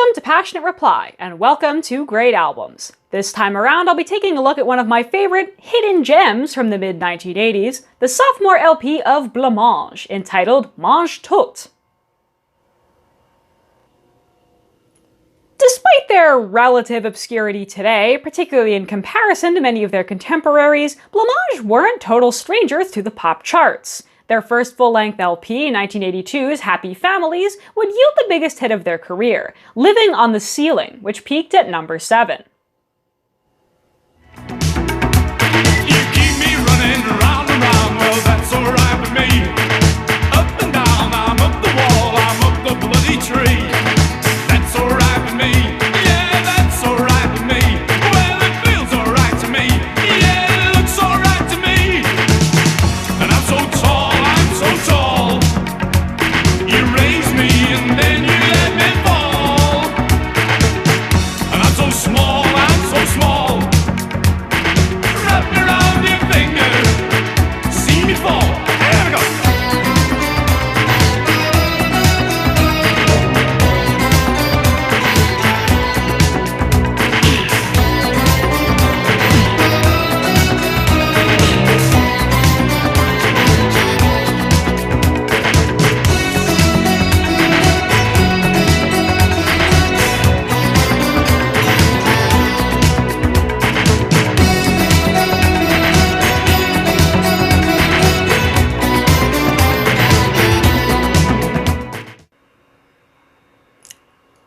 Welcome to Passionate Reply, and welcome to Great Albums. This time around, I'll be taking a look at one of my favorite hidden gems from the mid-1980s, the sophomore LP of Blamage, entitled MANGE TOUT. Despite their relative obscurity today, particularly in comparison to many of their contemporaries, Blamage weren't total strangers to the pop charts. Their first full-length LP, 1982's Happy Families, would yield the biggest hit of their career, Living on the Ceiling, which peaked at number 7.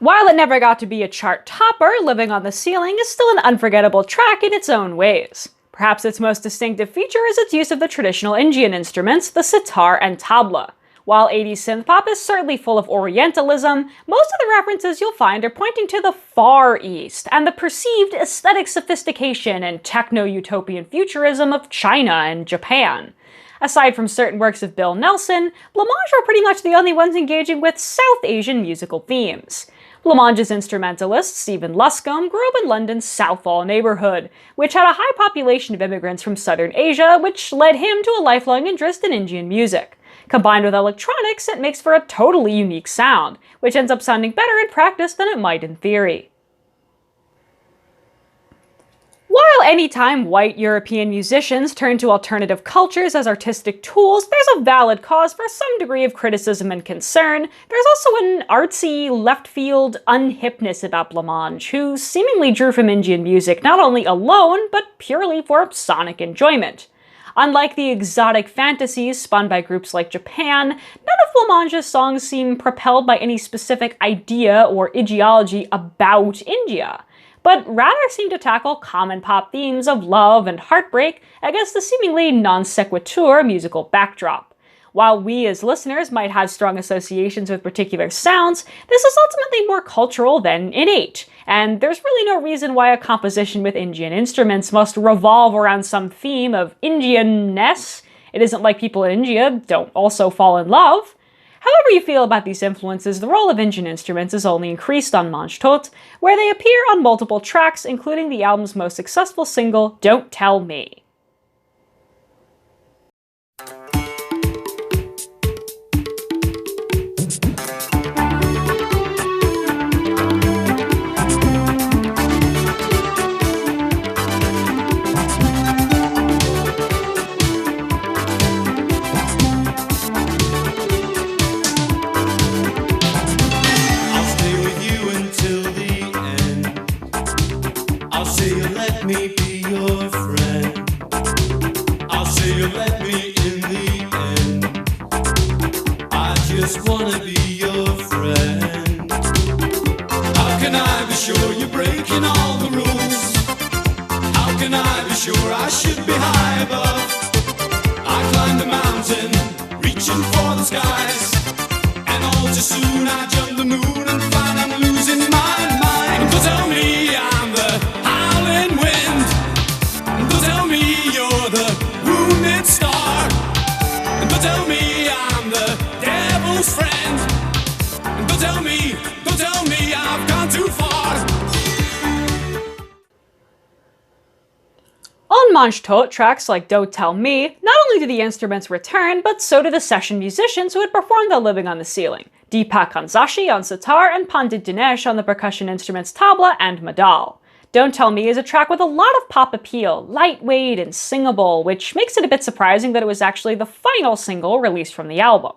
While it never got to be a chart topper, Living on the Ceiling is still an unforgettable track in its own ways. Perhaps its most distinctive feature is its use of the traditional Indian instruments, the sitar and tabla. While 80s synthpop is certainly full of Orientalism, most of the references you'll find are pointing to the Far East and the perceived aesthetic sophistication and techno-utopian futurism of China and Japan. Aside from certain works of Bill Nelson, Blamage were pretty much the only ones engaging with South Asian musical themes. Blamange's instrumentalist, Stephen Luscombe, grew up in London's Southall neighbourhood, which had a high population of immigrants from southern Asia, which led him to a lifelong interest in Indian music. Combined with electronics, it makes for a totally unique sound, which ends up sounding better in practice than it might in theory. While anytime white European musicians turn to alternative cultures as artistic tools, there's a valid cause for some degree of criticism and concern, there's also an artsy, left-field unhipness about Blamage, who seemingly drew from Indian music not only alone, but purely for sonic enjoyment. Unlike the exotic fantasies spun by groups like Japan, none of Blamange's songs seem propelled by any specific idea or ideology about India, but rather seem to tackle common pop themes of love and heartbreak against the seemingly non-sequitur musical backdrop. While we as listeners might have strong associations with particular sounds, this is ultimately more cultural than innate, and there's really no reason why a composition with Indian instruments must revolve around some theme of Indian-ness. It isn't like people in India don't also fall in love. However you feel about these influences, the role of Indian instruments is only increased on MANGE TOUT, where they appear on multiple tracks, including the album's most successful single, Don't Tell Me. Sure, I should be high above. I climbed the mountain, reaching for the skies, and all too soon I jumped the moon and find I'm losing my mind. Don't tell me I'm the howling wind. Don't tell me you're the wounded star. Don't tell me I'm the devil's friend. Don't tell me I've gone too far. On MANGE TOUT, tracks like Don't Tell Me, not only do the instruments return, but so do the session musicians who had performed the Living on the Ceiling. Deepak Kanzashi on sitar, and Pandit Dinesh on the percussion instruments tabla and madal. Don't Tell Me is a track with a lot of pop appeal, lightweight and singable, which makes it a bit surprising that it was actually the final single released from the album.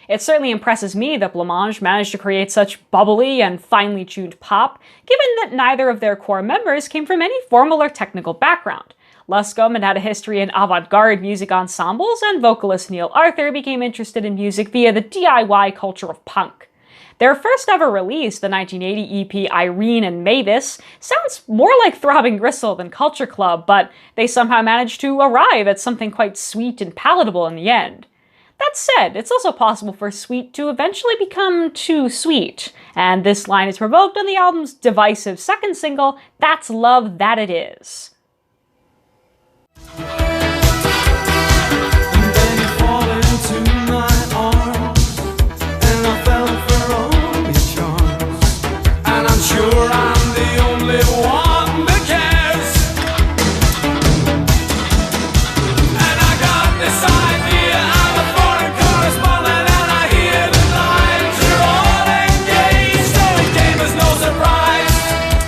It certainly impresses me that Blamage managed to create such bubbly and finely tuned pop, given that neither of their core members came from any formal or technical background. Luscombe had a history in avant-garde music ensembles, and vocalist Neil Arthur became interested in music via the DIY culture of punk. Their first ever release, the 1980 EP Irene and Mavis, sounds more like Throbbing Gristle than Culture Club, but they somehow managed to arrive at something quite sweet and palatable in the end. That said, it's also possible for sweet to eventually become too sweet, and this line is provoked on the album's divisive second single, That's Love That It Is. Sure, I'm the only one that cares. And I got this idea, I'm a foreign correspondent, and I hear the lines, you're all engaged, so it came as no surprise.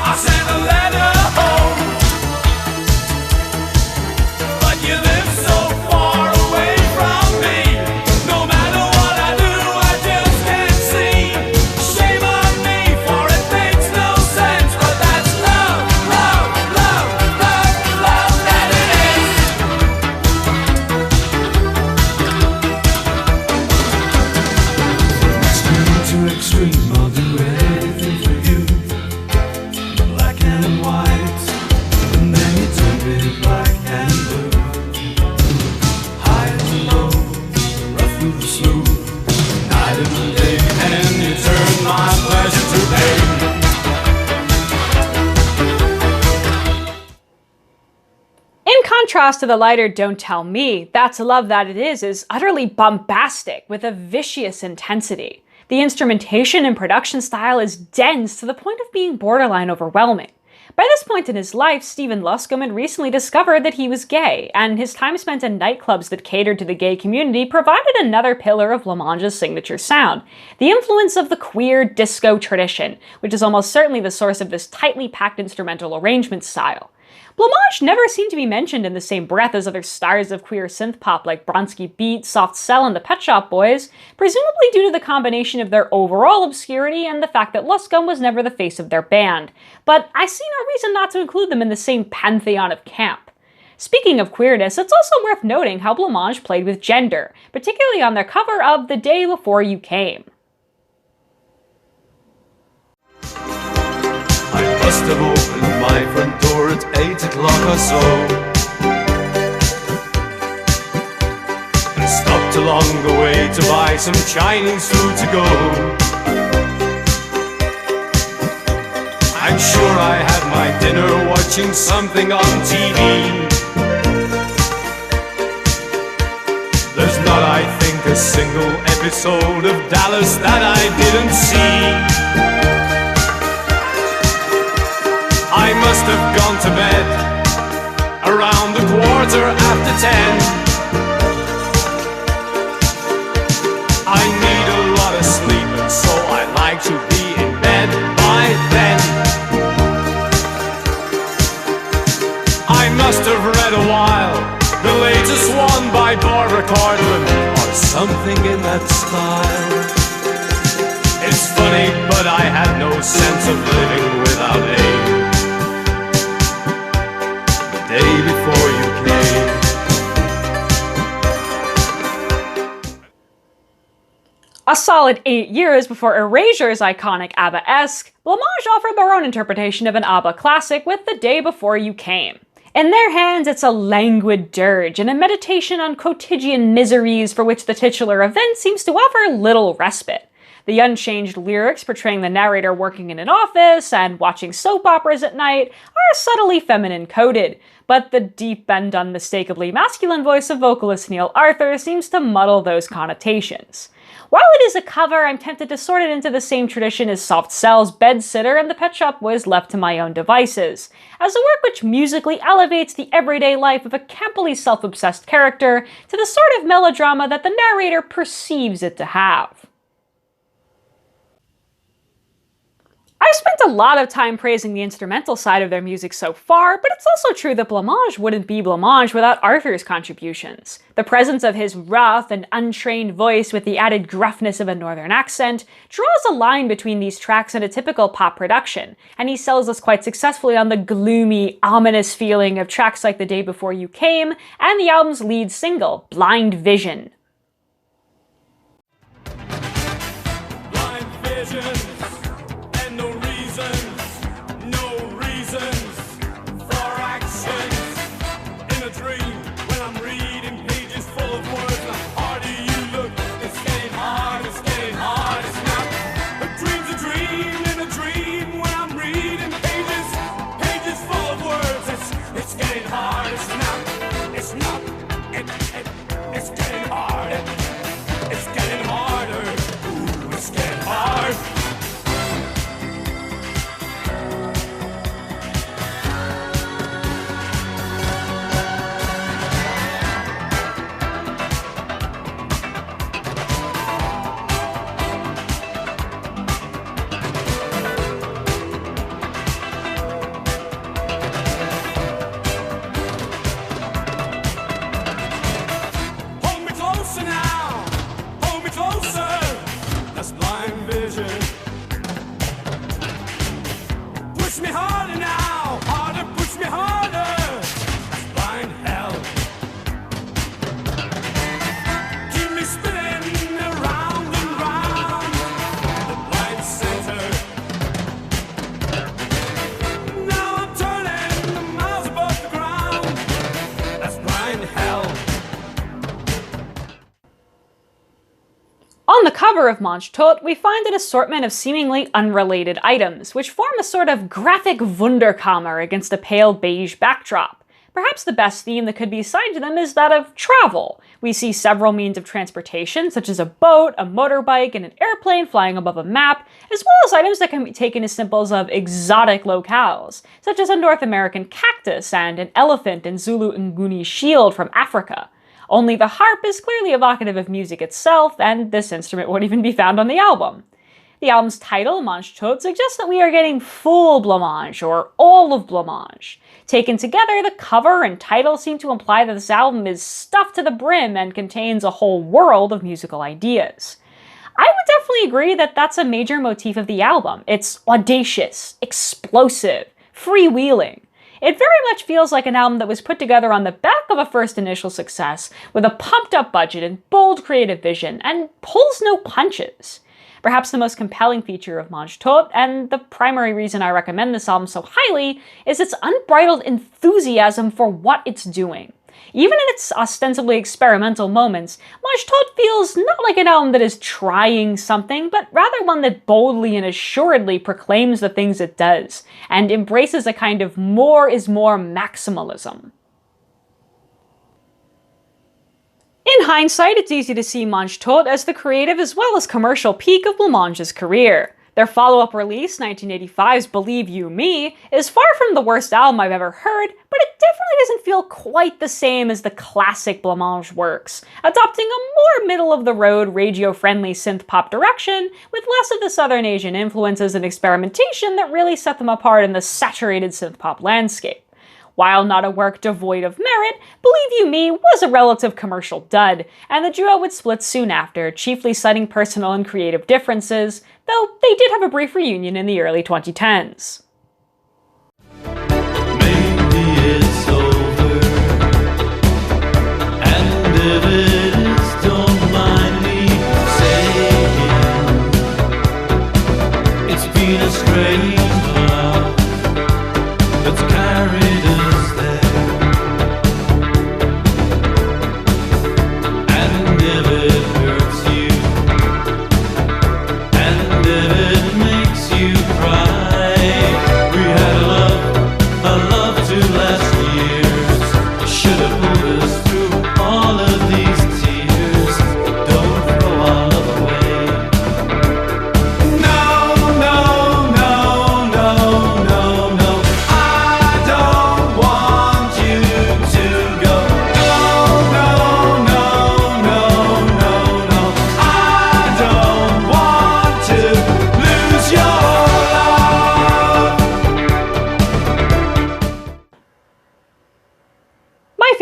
I sent a letter home, but you live so far away from me. No matter what I do, I just can't see. Shame on me, for it makes no sense, but that's love, love, love, love, love that it is. Extreme to extreme, I'll do anything for you. Black and white, and then you turn it black and blue. High and low, rough and smooth, night and day, and you turn my pleasure to pain. In contrast to the lighter Don't Tell Me, That's Love That It Is utterly bombastic with a vicious intensity. The instrumentation and production style is dense to the point of being borderline overwhelming. By this point in his life, Stephen Luscombe had recently discovered that he was gay, and his time spent in nightclubs that catered to the gay community provided another pillar of Blamange's signature sound, the influence of the queer disco tradition, which is almost certainly the source of this tightly packed instrumental arrangement style. Blamage never seemed to be mentioned in the same breath as other stars of queer synthpop like Bronski Beat, Soft Cell, and the Pet Shop Boys, presumably due to the combination of their overall obscurity and the fact that Luscombe was never the face of their band. But I see no reason not to include them in the same pantheon of camp. Speaking of queerness, it's also worth noting how Blamage played with gender, particularly on their cover of The Day Before You Came. I must have opened my front door at 8 o'clock or so, and stopped along the way to buy some Chinese food to go. I'm sure I had my dinner watching something on TV. There's not, I think, a single episode of Dallas that I didn't see. I must have gone to bed around 10:15. I need a lot of sleep, and so I like to be in bed by then. I must have read a while the latest one by Barbara Cartman, or something in that style. It's funny, but I had no sense of living without aim. The day before you came. A solid 8 years before Erasure's iconic ABBA-esque, Blamage offered their own interpretation of an ABBA classic with The Day Before You Came. In their hands, it's a languid dirge and a meditation on quotidian miseries for which the titular event seems to offer little respite. The unchanged lyrics portraying the narrator working in an office and watching soap operas at night are subtly feminine coded, but the deep and unmistakably masculine voice of vocalist Neil Arthur seems to muddle those connotations. While it is a cover, I'm tempted to sort it into the same tradition as Soft Cell's Bedsitter and the Pet Shop Boys' Left to My Own Devices, as a work which musically elevates the everyday life of a campily self-obsessed character to the sort of melodrama that the narrator perceives it to have. a lot of time praising the instrumental side of their music so far, but it's also true that Blamage wouldn't be Blamage without Arthur's contributions. The presence of his rough and untrained voice with the added gruffness of a northern accent draws a line between these tracks and a typical pop production, and he sells us quite successfully on the gloomy, ominous feeling of tracks like The Day Before You Came and the album's lead single, Blind Vision. Blind visions and no reasons for actions. In a dream, when I'm reading pages full of words, the harder you look, it's getting hard, it's not. A dream's a dream, in a dream, when I'm reading pages full of words, it's getting hard, it's not, it's getting hard, it's getting harder, ooh, it's getting hard. Hold me closer now, hold me closer. That's blind vision. Push me harder now, harder, push me harder. That's blind hell. Keep me spinning around and round the blind center. Now I'm turning the miles above the ground. That's blind hell. On the cover of MANGE TOUT, we find an assortment of seemingly unrelated items, which form a sort of graphic Wunderkammer against a pale beige backdrop. Perhaps the best theme that could be assigned to them is that of travel. We see several means of transportation, such as a boat, a motorbike, and an airplane flying above a map, as well as items that can be taken as symbols of exotic locales, such as a North American cactus and an elephant and Zulu Nguni shield from Africa. Only the harp is clearly evocative of music itself, and this instrument won't even be found on the album. The album's title, MANGE TOUT, suggests that we are getting full Blamage, or all of Blamage. Taken together, the cover and title seem to imply that this album is stuffed to the brim and contains a whole world of musical ideas. I would definitely agree that that's a major motif of the album. It's audacious, explosive, freewheeling. It very much feels like an album that was put together on the back of a first initial success, with a pumped-up budget and bold creative vision, and pulls no punches. Perhaps the most compelling feature of MANGE TOUT, and the primary reason I recommend this album so highly, is its unbridled enthusiasm for what it's doing. Even in its ostensibly experimental moments, MANGE TOUT feels not like an album that is trying something, but rather one that boldly and assuredly proclaims the things it does, and embraces a kind of more is more maximalism. In hindsight, it's easy to see MANGE TOUT as the creative as well as commercial peak of Blamange's career. Their follow-up release, 1985's Believe You Me, is far from the worst album I've ever heard, but it definitely doesn't feel quite the same as the classic Blamage works, adopting a more middle-of-the-road, radio-friendly synth-pop direction, with less of the Southern Asian influences and experimentation that really set them apart in the saturated synth-pop landscape. While not a work devoid of merit, Believe You Me was a relative commercial dud, and the duo would split soon after, chiefly citing personal and creative differences, though they did have a brief reunion in the early 2010s. Maybe it's over, and if it is, don't mind me saying it's been a strange love that's carried us there, and if it hurts you, and if it makes you cry, we had a love to last years, should have pulled us through all of these tears, don't throw our love away. No, no, no,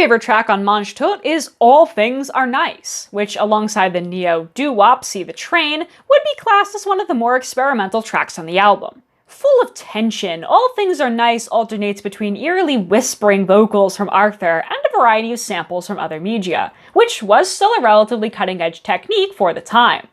favorite track on Mange TOUT is All Things Are Nice, which alongside the neo-doo-wop See the Train would be classed as one of the more experimental tracks on the album. Full of tension, All Things Are Nice alternates between eerily whispering vocals from Arthur and a variety of samples from other media, which was still a relatively cutting-edge technique for the time.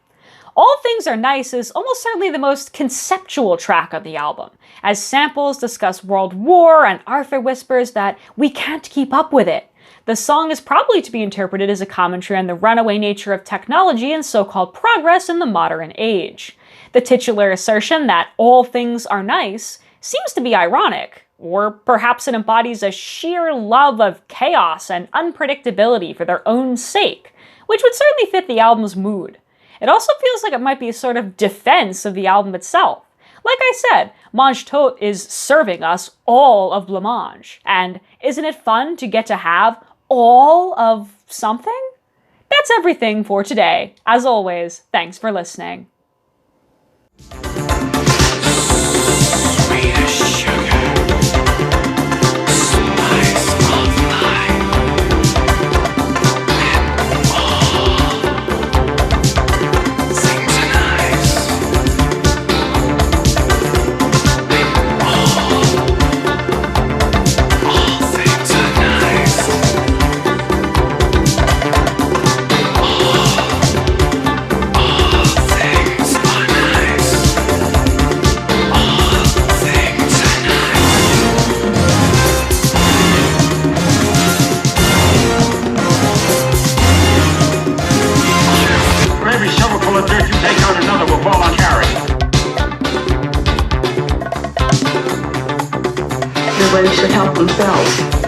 All Things Are Nice is almost certainly the most conceptual track of the album, as samples discuss World War and Arthur whispers that we can't keep up with it. The song is probably to be interpreted as a commentary on the runaway nature of technology and so-called progress in the modern age. The titular assertion that all things are nice seems to be ironic, or perhaps it embodies a sheer love of chaos and unpredictability for their own sake, which would certainly fit the album's mood. It also feels like it might be a sort of defense of the album itself. Like I said, Mange TOUT is serving us all of Blamage, and isn't it fun to get to have all of something? That's everything for today. As always, thanks for listening. Everybody should help themselves.